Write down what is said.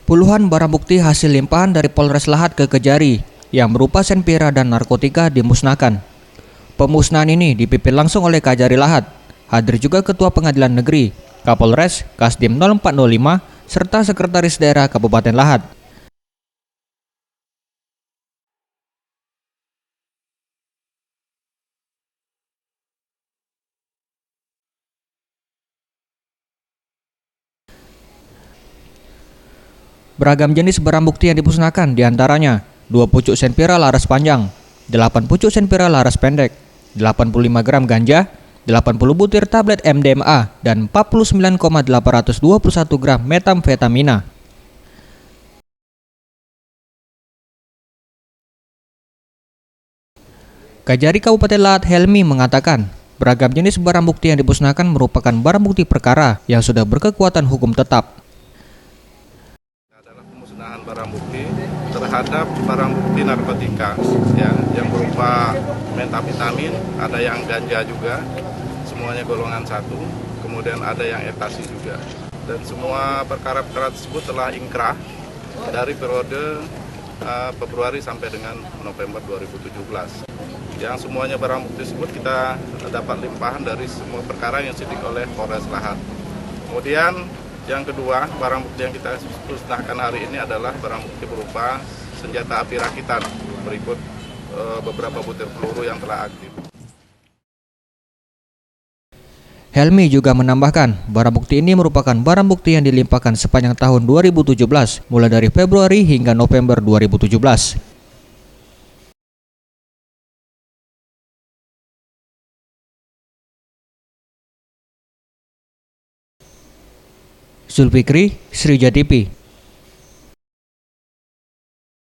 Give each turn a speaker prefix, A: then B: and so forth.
A: Puluhan barang bukti hasil limpahan dari Polres Lahat ke Kejari yang berupa senpira dan narkotika dimusnahkan. Pemusnahan ini dipimpin langsung oleh Kajari Lahat. Hadir juga Ketua Pengadilan Negeri, Kapolres, Kasdim 0405, serta Sekretaris Daerah Kabupaten Lahat. Beragam jenis barang bukti yang dimusnahkan diantaranya 2 pucuk senpira laras panjang, 8 pucuk senpira laras pendek, 85 gram ganja, 80 butir tablet MDMA, dan 49,821 gram metamfetamina. Kajari Kabupaten Lahat Helmi mengatakan, beragam jenis barang bukti yang dimusnahkan merupakan barang bukti perkara yang sudah berkekuatan hukum tetap.
B: Pemusnahan barang bukti terhadap barang bukti narkotika yang berupa metamfetamin, ada yang ganja juga, semuanya golongan 1, kemudian ada yang ekstasi juga. Dan semua perkara-perkara tersebut telah inkrah dari periode Februari sampai dengan November 2017. Yang semuanya barang bukti tersebut kita dapat limpahan dari semua perkara yang sidik oleh Polres Lahat. Kemudian yang kedua, barang bukti yang kita musnahkan hari ini adalah barang bukti berupa senjata api rakitan berikut beberapa butir peluru yang telah aktif.
A: Helmi juga menambahkan, barang bukti ini merupakan barang bukti yang dilimpahkan sepanjang tahun 2017, mulai dari Februari hingga November 2017. Zulfikri, Srijatipi.